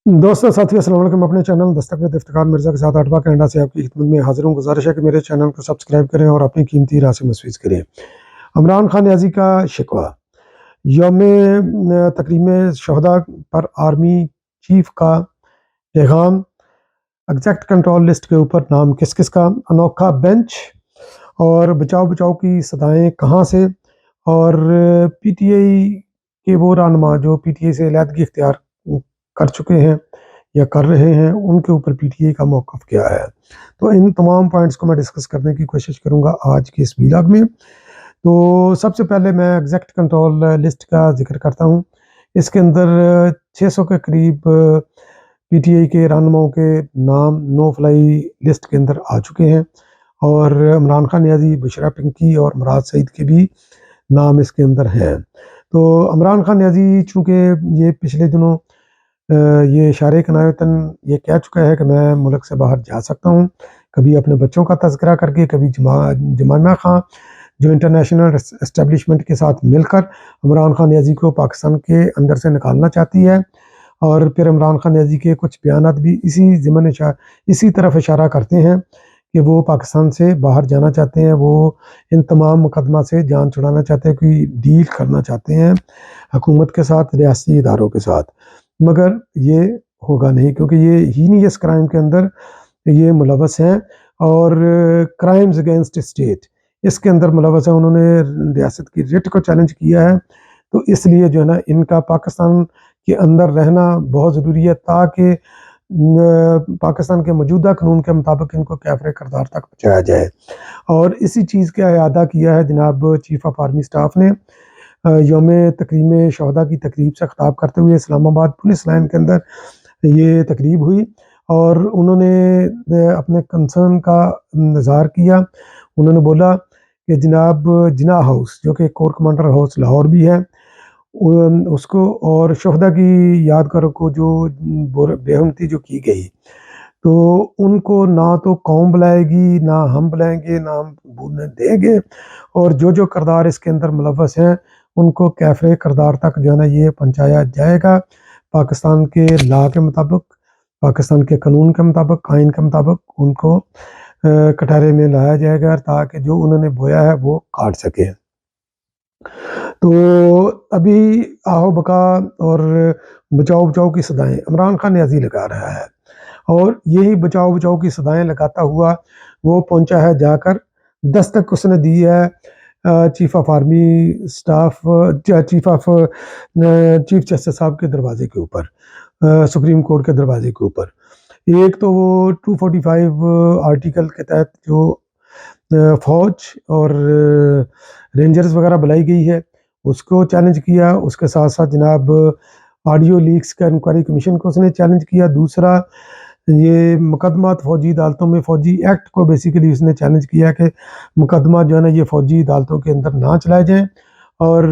दोस्तों साथियों अस्सलाम वालेकुम। अपने चैनल दस्तक में इफ्तिखार मिर्ज़ा के साथ आठवां कनाडा से आपकी खिदमत में हाजिर हूँ। गुजारिश है कि मेरे चैनल को सब्सक्राइब करें और अपनी कीमती राय से मुफीज करें। इमरान खान न्याजी का शिकवा यौम तकरीम शहदा पर आर्मी चीफ का पैगाम, एग्जैक्ट कंट्रोल लिस्ट के ऊपर नाम किस किस का, अनोखा बेंच और बचाओ बचाओ की सदाएँ कहाँ से, और पीटीआई के वो रहनुमा जो पीटीआई से अलहदगी इख्तियार कर चुके हैं या कर रहे हैं, उनके ऊपर पीटीआई का मौक़िफ़ क्या है। तो इन तमाम पॉइंट्स को मैं डिस्कस करने की कोशिश करूंगा आज के इस वीलॉग में। तो सबसे पहले मैं एग्जैक्ट कंट्रोल लिस्ट का जिक्र करता हूं। इसके अंदर 600 के करीब पीटीआई के रहनुमाओं के नाम नो फ्लाई लिस्ट के अंदर आ चुके हैं, और इमरान खान न्याजी, बुशरा पिंकी और मुराद सईद के भी नाम इसके अंदर हैं। तो इमरान खान न्याजी चूँकि ये पिछले दिनों ये इशारे कनायतन ये कह चुका है कि मैं मुल्क से बाहर जा सकता हूँ, कभी अपने बच्चों का तज़किरा करके, कभी जमामा खां जो इंटरनेशनल एस्टेब्लिशमेंट के साथ मिलकर इमरान खान न्याजी को पाकिस्तान के अंदर से निकालना चाहती है, और फिर इमरान खान न्याजी के कुछ बयानात भी इसी तरफ इशारा करते हैं कि वो पाकिस्तान से बाहर जाना चाहते हैं, वो इन तमाम मुकदमा से जान छुड़ाना चाहते हैं, कोई डील करना चाहते हैं हुकूमत के साथ, रियासती इदारों के साथ। मगर ये होगा नहीं, क्योंकि ये हीनियस क्राइम के अंदर ये मुलवस हैं, और क्राइम्स अगेंस्ट स्टेट इसके अंदर मुलवस है। उन्होंने रियासत की रिट को चैलेंज किया है, तो इसलिए जो है ना, इनका पाकिस्तान के अंदर रहना बहुत ज़रूरी है, ताकि पाकिस्तान के मौजूदा कानून के मुताबिक इनको कैफरे करदार तक पहुँचाया जाए। और इसी चीज़ का अयादा किया है जनाब चीफ ऑफ आर्मी स्टाफ ने यौम तकरीम शहदा की तकरीब से ख़िताब करते हुए। इस्लामाबाद पुलिस लाइन के अंदर ये तकरीब हुई, और उन्होंने अपने कंसर्न का इज़हार किया। उन्होंने बोला कि जनाब जिना हाउस, जो कि कोर कमांडर हाउस लाहौर भी है, उसको और शहदा की यादगारों को जो बेहरमती जो की गई, तो उनको ना तो कौम बुलाएगी, ना हम बुलाएंगे, ना हम भूलने देंगे, और जो जो करदार इसके अंदर मुलव्वस हैं उनको कैफरे करदार तक जो है ना ये पहुँचाया जाएगा, पाकिस्तान के लॉ के मुताबिक, पाकिस्तान के कानून के मुताबिक, आइन के मुताबिक उनको कटहरे में लाया जाएगा, ताकि जो उन्होंने बोया है वो काट सके। तो अभी आओ बका और बचाओ बचाओ की सदाएं इमरान खान न्याजी लगा रहा है, और यही बचाओ बचाओ की सदाएं लगाता हुआ वो पहुंचा है जाकर, दस्तक उसने दी है chief of army staff, chief justice साहब के दरवाजे के ऊपर, सुप्रीम कोर्ट के दरवाजे के ऊपर। एक तो वो 245 आर्टिकल के तहत जो फौज और रेंजर्स वगैरह बुलाई गई है उसको चैलेंज किया। उसके साथ साथ जनाब ऑडियो लीक्स का इंक्वायरी कमीशन को उसने चैलेंज किया। दूसरा, ये मुकदमात फ़ौजी अदालतों में, फ़ौजी एक्ट को बेसिकली उसने चैलेंज किया कि मुकदमा जो है ना ये फ़ौजी अदालतों के अंदर ना चलाए जाएँ। और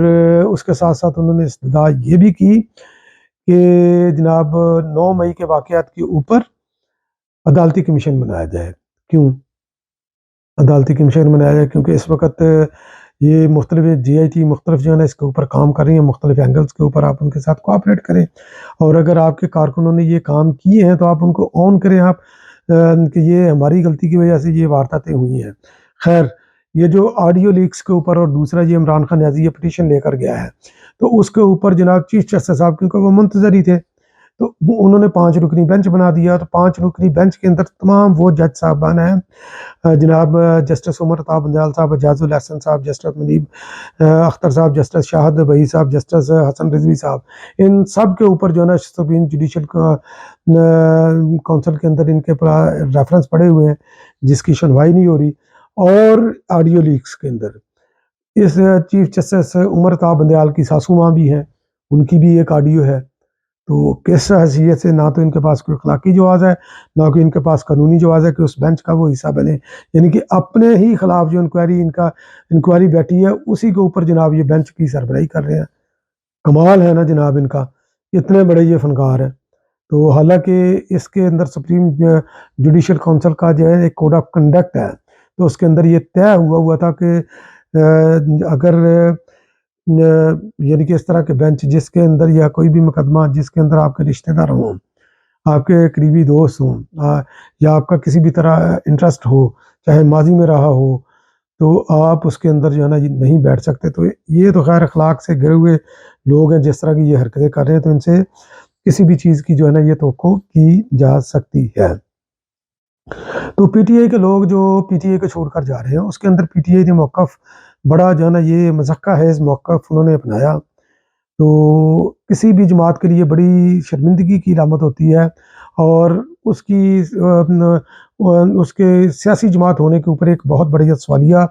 उसके साथ साथ उन्होंने इस्तदा ये भी की कि जनाब 9 मई के वाक़यात के ऊपर अदालती कमीशन बनाया जाए। क्यों अदालती कमीशन बनाया जाए? क्योंकि इस वक्त ये मुख्तलिफ जीआईटी मुख्तलिफ जो है ना इसके ऊपर काम कर रही हैं, मुख्तलिफ एंगल्स के ऊपर आप उनके साथ कोऑपरेट करें, और अगर आपके कारकुनों ने ये काम किए हैं तो आप उनको ऑन करें, आप कि ये हमारी गलती की वजह से ये वारदातें हुई हैं। खैर, ये जो ऑडियो लीक्स के ऊपर, और दूसरा ये इमरान खान न्याजी ये पटिशन लेकर गया है, तो उसके ऊपर जनाब चीफ जस्टिस साहब, क्योंकि वो मुंतजर ही थे, तो वो उन्होंने 5 रुकनी बेंच बना दिया। तो 5 रुकनी बेंच के अंदर तमाम वो जज साहबान हैं, जनाब जस्टिस उमर ताब बंदयाल साहब, एजाजुल एहसन साहब, जस्टिस मुनीब अख्तर साहब, जस्टिस शाहिद बही साहब, जस्टिस हसन रिजवी साहब, इन सब के ऊपर जो है ना सुप्रीम जुडिशल काउंसिल के अंदर इनके रेफरेंस पड़े हुए हैं, जिसकी सुनवाई नहीं हो रही। और ऑडियो लीक्स के अंदर इस चीफ जस्टिस उमर ताब बंदयाल की सासू माँ भी हैं, उनकी भी एक ऑडियो है। तो किस हैसियत से ना तो इनके पास कोई अखलाकी जवाज़ है, ना कोई इनके पास कानूनी जवाज़ है कि उस बेंच का वो हिस्सा बने। यानी कि अपने ही खिलाफ जो इंक्वायरी बैठी है उसी के ऊपर जनाब ये बेंच की सरबराही कर रहे हैं। कमाल है ना जनाब इनका, इतने बड़े ये फनकार हैं। तो हालांकि इसके अंदर सुप्रीम जुडिशल काउंसिल का जो है एक कोड ऑफ कंडक्ट है, तो उसके अंदर ये तय हुआ था कि अगर यानी कि इस तरह के बेंच जिसके अंदर, या कोई भी मुकदमा जिसके अंदर आपके रिश्तेदार हों, आपके करीबी दोस्त हों या आपका किसी भी तरह इंटरेस्ट हो, चाहे माजी में रहा हो, तो आप उसके अंदर जो है ना ये नहीं बैठ सकते। तो ये तो खैर अखलाक से गिरे हुए लोग हैं, जिस तरह की ये हरकतें कर रहे हैं, तो इनसे किसी भी चीज़ की जो है ना ये तवक्को की जा सकती है। तो पीटीआई के लोग जो पीटीआई को छोड़कर जा रहे हैं, उसके अंदर पीटीआई ने मौक़िफ़ बड़ा जो है ना ये मज़क्का है, इस मौक़िफ़ उन्होंने अपनाया। तो किसी भी जमात के लिए बड़ी शर्मिंदगी की अलामत होती है और उसकी उसके सियासी जमात होने के ऊपर एक बहुत बढ़िया सवालिया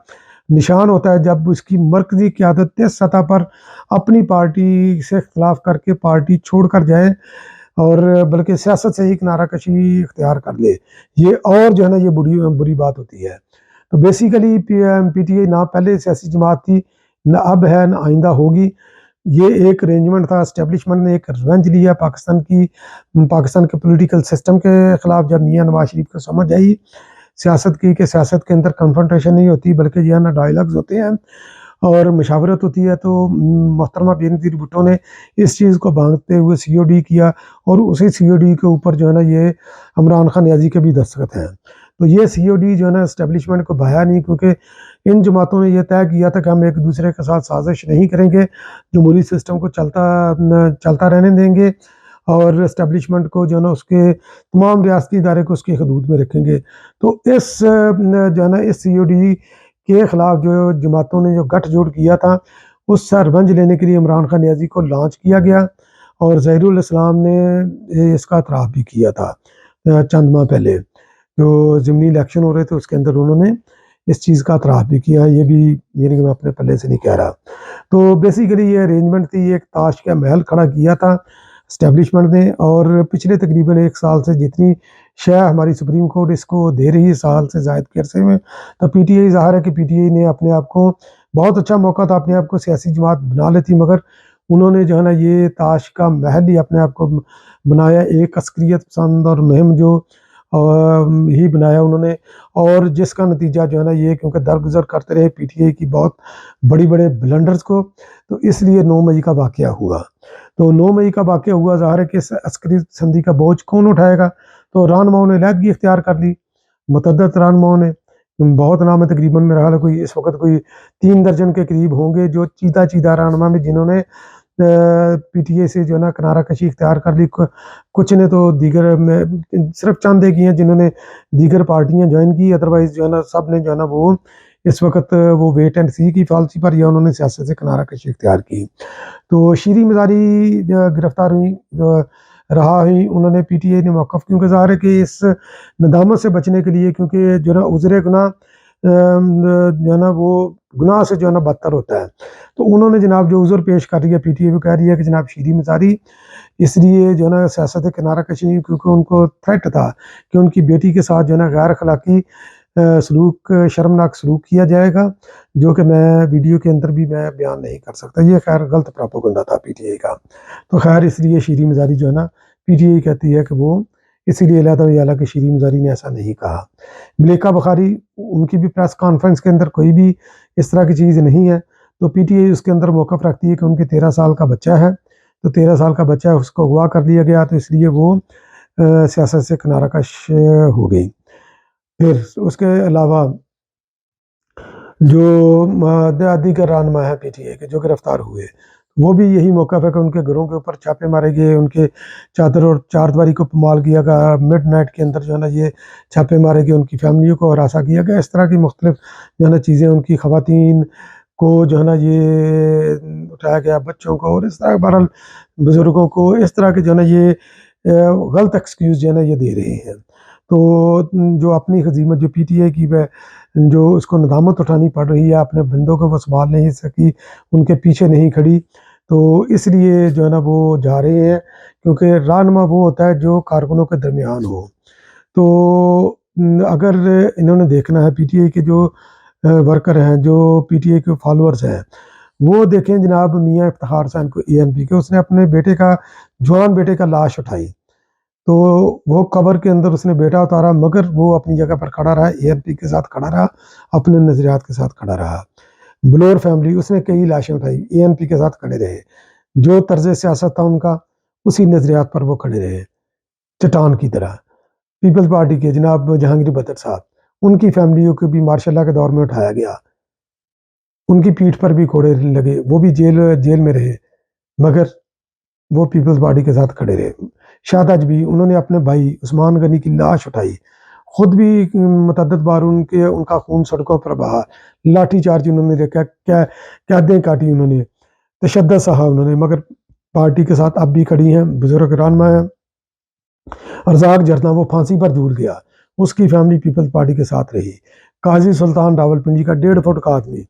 निशान होता है जब उसकी मरकज़ी क़यादत इस सतह पर अपनी पार्टी से इख्तिलाफ़ करके पार्टी छोड़ कर जाए और बल्कि सियासत से ही किनारा-कशी इख्तियार कर ले। ये और जो है ना ये बुरी बात होती है। तो बेसिकली पीटीआई ना पहले सियासी जमात थी, ना अब है, ना आइंदा होगी। ये एक अरेंजमेंट था, एस्टेब्लिशमेंट ने एक रिवेंज लिया पाकिस्तान के पॉलिटिकल सिस्टम के खिलाफ जब मियाँ नवाज शरीफ को समझ आई सियासत की कि सियासत के अंदर कन्फ्रंटेशन नहीं होती बल्कि जो है ना डायलॉग्स होते हैं और मशावरत होती है। तो मोहतरमा बेनज़ीर भुट्टो ने इस चीज़ को भांगते हुए सीओडी किया और उसी सीओडी के ऊपर जो है ना ये इमरान खान नियाज़ी के भी दस्तखत हैं। तो ये सीओडी जो है ना एस्टेब्लिशमेंट को भाया नहीं, क्योंकि इन जमातों ने यह तय किया था कि हम एक दूसरे के साथ साजिश नहीं करेंगे, जमहूरी सिस्टम को चलता रहने देंगे और एस्टेब्लिशमेंट को जो है ना उसके तमाम रियासती इदारे को उसकी हदूद में रखेंगे। तो इस जो है ना इस सीओडी के खिलाफ जो जमातों ने जो गठजोड़ किया था, उससे रिवेंज लेने के लिए इमरान खान नियाज़ी को लॉन्च किया गया और ज़हीरुल इस्लाम ने इसका एतराफ़ भी किया था चंद माह पहले। जो ज़िमनी इलेक्शन हो रहे थे उसके अंदर उन्होंने इस चीज़ का एतराफ़ भी किया, ये भी यानी कि मैं अपने पल्ले से नहीं कह रहा। तो बेसिकली ये अरेंजमेंट थी, एक ताश का महल खड़ा किया था एस्टेब्लिशमेंट ने और पिछले तकरीबन 1 साल से जितनी शय हमारी सुप्रीम कोर्ट इसको दे रही है साल से ज़ायद के अरसे में, तो पीटीआई ज़ाहिर है कि पीटीआई ने अपने आप को बहुत अच्छा मौका था अपने आप को सियासी जमात बना लेती, मगर उन्होंने जो है ना ये ताश का महल ही अपने आप को बनाया, एक अस्करियत पसंद और मुहिम जो ही बनाया उन्होंने और जिसका नतीजा जो है ना ये क्योंकि दरगुजर करते रहे पीटीआई की बहुत बड़े ब्लंडर्स को, तो इसलिए 9 मई का वाक़या हुआ। तो 9 मई का वाक़या हुआ, ज़ाहिर है कि इस अस्करी संधि का बोझ कौन उठाएगा? तो रहनुमाओं ने अलहदगी इख्तियार कर ली, मुतअद्दिद रहनुमाओं ने, बहुत नाम है तकरीबन मेरा ख़्याल है कोई इस वक़्त कोई 3 दर्जन के करीब होंगे जो चीदा रहनुमा में जिन्होंने पीटीआई से जो है ना किनारा-कशी इख्तियार कर ली। कुछ ने तो दीगर में सिर्फ़ चंद एक ही हैं जिन्होंने दीगर पार्टियाँ जॉइन की, अदरवाइज़ जो है ना सब ने जो है ना वो इस वक़्त वो वेट एंड सी की पॉलिसी पर या उन्होंने सियासत से किनारा-कशी इख्तियार की। तो शीरी मज़ारी गिरफ़्तार हुई रहा हुई, उन्होंने पीटीआई ने मौक़िफ़ क्योंकि ज़ाहिर है कि इस नदामत से बचने के लिए क्योंकि जो है ना उज़्र गुनाह जो है ना वो गुनाह से जो है ना बदतर होता है। तो उन्होंने जनाब जो उज़्र पेश कर रही है पीटीआई वो कह रही है कि जनाब शीरी मज़ारी इसलिए जो है ना सियासत किनारा-कशी क्योंकि उनको थ्रेट था कि उनकी बेटी के साथ जो है ना गैर अख़लाक़ी सलूक शर्मनाक सलूक किया जाएगा, जो कि मैं वीडियो के अंदर भी मैं बयान नहीं कर सकता। ये ख़ैर गलत प्रोपेगेंडा था पीटीआई का। तो ख़ैर इसलिए शीरी मज़ारी जो है ना पीटीआई कहती है कि वो इसीलिए अलहदा हुई, हालाँकि शीरी मज़ारी ने ऐसा नहीं कहा। मलिका बुख़ारी उनकी भी प्रेस कॉन्फ्रेंस के अंदर कोई भी इस तरह की चीज़ नहीं है। तो पीटीआई उसके अंदर मौक़िफ़ रखती है कि उनके 13 साल का बच्चा है, तो 13 साल का बच्चा है उसको अगवा कर लिया गया तो इसलिए वो सियासत से किनारा-कश हो गई। फिर उसके अलावा जो दीगर रहनुमा हैं पीटीआई के जो गिरफ़्तार हुए, वो भी यही मौक़िफ़ है कि उनके घरों के ऊपर छापे मारे गए, उनके चादर और चारदीवारी को पामाल किया गया, मिडनाइट के अंदर जो है ना ये छापे मारे गए, उनकी फ़ैमिलियों को हरासा किया गया। इस तरह की मुख्तलिफ़ जो है ना चीज़ें उनकी ख़वातीन को जो है ना ये उठाया गया, बच्चों को और इस तरह बहरहाल बुज़ुर्गों को इस तरह के जो है ना ये गलत एक्सक्यूज़ जो है ना ये दे रहे हैं। तो जो अपनी हज़ीमत जो पीटीआई की वह जो उसको नदामत उठानी पड़ रही है, अपने बंदों को वो सँभाल नहीं सकी, उनके पीछे नहीं खड़ी, तो इसलिए जो है ना वो जा रहे हैं क्योंकि रहनुमा वो होता है जो कारकुनों के दरमियान हो। तो अगर इन्होंने देखना है पीटीआई के जो वर्कर हैं, जो पीटीआई के फॉलोअर्स हैं, वो देखें जनाब मियाँ इफ्तिखार हुसैन को एएनपी के उसने अपने बेटे का जवान बेटे का लाश उठाई। तो वो कब्र के अंदर उसने बेटा उतारा मगर वो अपनी जगह पर खड़ा रहा, एएनपी के साथ खड़ा रहा, अपने नज़रियात के साथ खड़ा रहा। ब्लोर फैमिली उसने कई लाशें उठाई, एएनपी के साथ खड़े रहे। जो तर्ज़ सियासत था उनका, उसी नज़रियात पर वो खड़े रहे। चट्टान की तरह। पीपल्स पार्टी के जनाब जहांगीर बदर साहब, उनकी फैमिलियों को भी मार्शल लॉ के दौर में उठाया गया, उनकी पीठ पर भी कोड़े लगे, वो भी जेल में रहे, मगर वो पीपल्स पार्टी के साथ खड़े रहे। शाहताज भी, उन्होंने अपने भाई उस्मान गनी की लाश उठाई, खुद भी मुतअद्दिद बार उनका खून सड़कों पर बहा, लाठी चार्ज उन्होंने देखा, क्या कैदें काटी उन्होंने, तशद्दुद सहा उन्होंने, मगर पार्टी के साथ अब भी खड़ी हैं। बुजुर्ग रहनुमा हैं अर्जाक जरना, वो फांसी पर झूल गया, उसकी फैमिली पीपल्स पार्टी के साथ रही। काजी सुल्तान रावलपिंडी का 1.5 फुट का आदमी,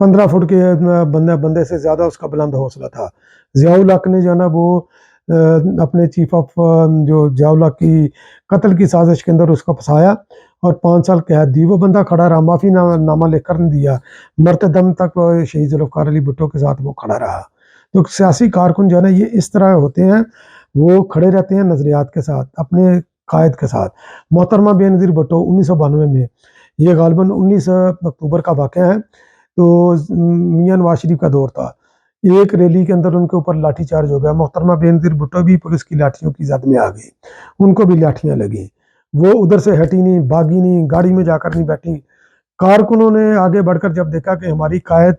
15 फुट के बंदे से ज़्यादा उसका बुलंद हौसला था। ज़ियाउल हक ने जो है ना वो अपने चीफ ऑफ जो ज़ियाउल हक की कत्ल की साजिश के अंदर उसको फंसाया और 5 साल कैद दी। वो बंदा खड़ा रहा, माफ़ी नामा लिखकर नहीं दिया, मरते दम तक शहीद जुल्फ़िकार अली भुट्टो के साथ वो खड़ा रहा। तो सियासी कारकुन जो है ना ये इस तरह होते हैं, वो खड़े रहते हैं नज़रियात के साथ, अपने कायद के साथ। मोहतरमा बेनज़ीर भुट्टो 1992 में, ये गालिबन 19 अक्टूबर का वाक़या है, तो मियां नवाज शरीफ का दौर था, एक रैली के अंदर उनके ऊपर लाठी चार्ज हो गया। मोहतरमा बेनज़ीर भुट्टो भी पुलिस की लाठियों की जद में आ गई, उनको भी लाठियां लगी, वो उधर से हटी नहीं, भागी नहीं, गाड़ी में जाकर नहीं बैठी। कारकुनों ने आगे बढ़कर जब देखा कि हमारी कायद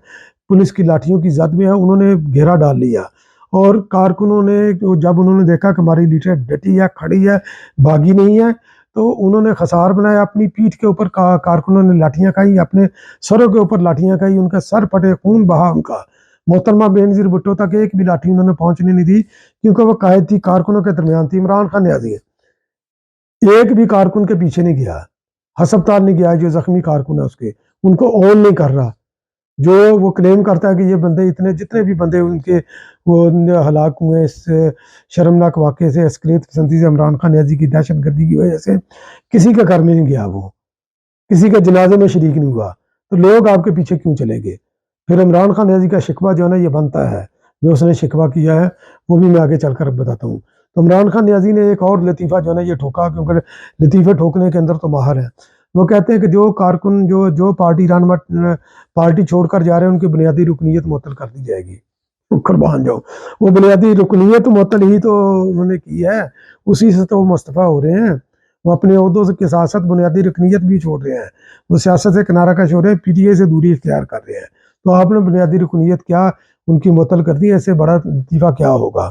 पुलिस की लाठियों की जद में है, उन्होंने घेरा डाल लिया। और कारकुनों ने जब उन्होंने देखा कि हमारी लीडर डटी है, खड़ी है, भागी नहीं है, तो उन्होंने खसार बनाया, अपनी पीठ के ऊपर कारकुनों ने लाठियां खाई, अपने सरों के ऊपर लाठियां खाई, उनका सर फटे, खून बहा उनका। मोहतरमा बेनज़ीर भुट्टो तक एक भी लाठी उन्होंने पहुंचने नहीं दी, क्योंकि वो कायद थी, कारकुनों के दरमियान थी। इमरान खान न्याजी एक भी कारकुन के पीछे नहीं गया, हस्पताल नहीं गया, जो जख्मी कारकुन है उसके, उनको ऑन नहीं कर रहा। जो वो क्लेम करता है कि ये बंदे इतने, जितने भी बंदे उनके वो हलाक हुए इस शर्मनाक वाक़े से, अस्करियत पसंदी से, इमरान खान न्याजी की दहशत गर्दी की वजह से, किसी का घर में नहीं गया, वो किसी के जनाजे में शरीक नहीं हुआ, तो लोग आपके पीछे क्यों चलेंगे? फिर इमरान खान न्याजी का शिकवा जो है ना ये बनता है, जो उसने शिकवा किया है वो भी मैं आगे चलकर बताता हूँ। तो इमरान खान न्याजी ने एक और लतीफ़ा जो है ना ये ठोका, क्योंकि लतीफ़े ठोकने के अंदर तो माहिर है। वो कहते हैं कि जो कारकुन जो जो पार्टी छोड़कर जा रहे हैं, उनकी बुनियादी रुकनीत मुअत्तल कर दी जाएगी। कुर्बान जाओ, वो बुनियादी रुकनीत मुअत्तल ही तो उन्होंने की है, उसी से तो वो मुस्तफ़ा हो रहे हैं। वो अपने ओहदों के साथ साथ बुनियादी रुकनीत भी छोड़ रहे हैं, वो सियासत से किनारा कश हो रहे हैं, पीटीआई से दूरी इख्तियार कर रहे हैं। तो आपने बुनियादी रुकनीत क्या उनकी मुअत्तल कर दी, ऐसे बड़ा लतीफ़ा क्या होगा?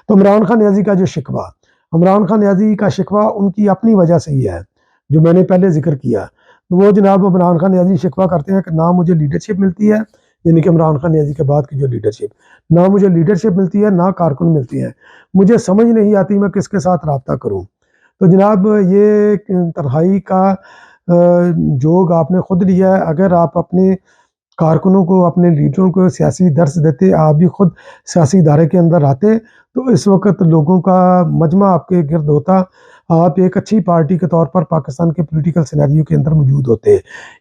तो इमरान खान न्याजी का जो शिकवा, इमरान खान न्याजी का शिकवा उनकी अपनी वजह से ही है, जो मैंने पहले जिक्र किया। तो वो जनाब इमरान खान न्याजी शिकवा करते हैं कि ना मुझे लीडरशिप मिलती है, यानी कि इमरान खान न्याजी के बाद की जो लीडरशिप, ना मुझे लीडरशिप मिलती है, ना कारकुन मिलती है, मुझे समझ नहीं आती मैं किसके साथ रब्ता करूँ। तो जनाब ये तन्हाई का जोग आपने खुद लिया है। अगर आप अपने कारकुनों को, अपने लीडरों को सियासी दर्स देते, आप भी खुद सियासी इदारे के अंदर आते, तो इस वक्त लोगों का मजमा आपके गिर्द होता, आप एक अच्छी पार्टी के तौर पर पाकिस्तान के पॉलिटिकल सिनेरियो के अंदर मौजूद होते।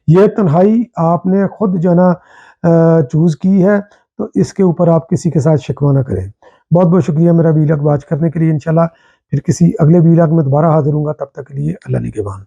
ये तन्हाई आपने खुद जो है ना चूज़ की है, तो इसके ऊपर आप किसी के साथ शिकवा ना करें। बहुत बहुत शुक्रिया मेरा वीलॉग वॉच करने के लिए। इंशाल्लाह फिर किसी अगले वीलॉग में दोबारा हाजिर हूँगा, तब तक के लिए अल्लाह निगहबान।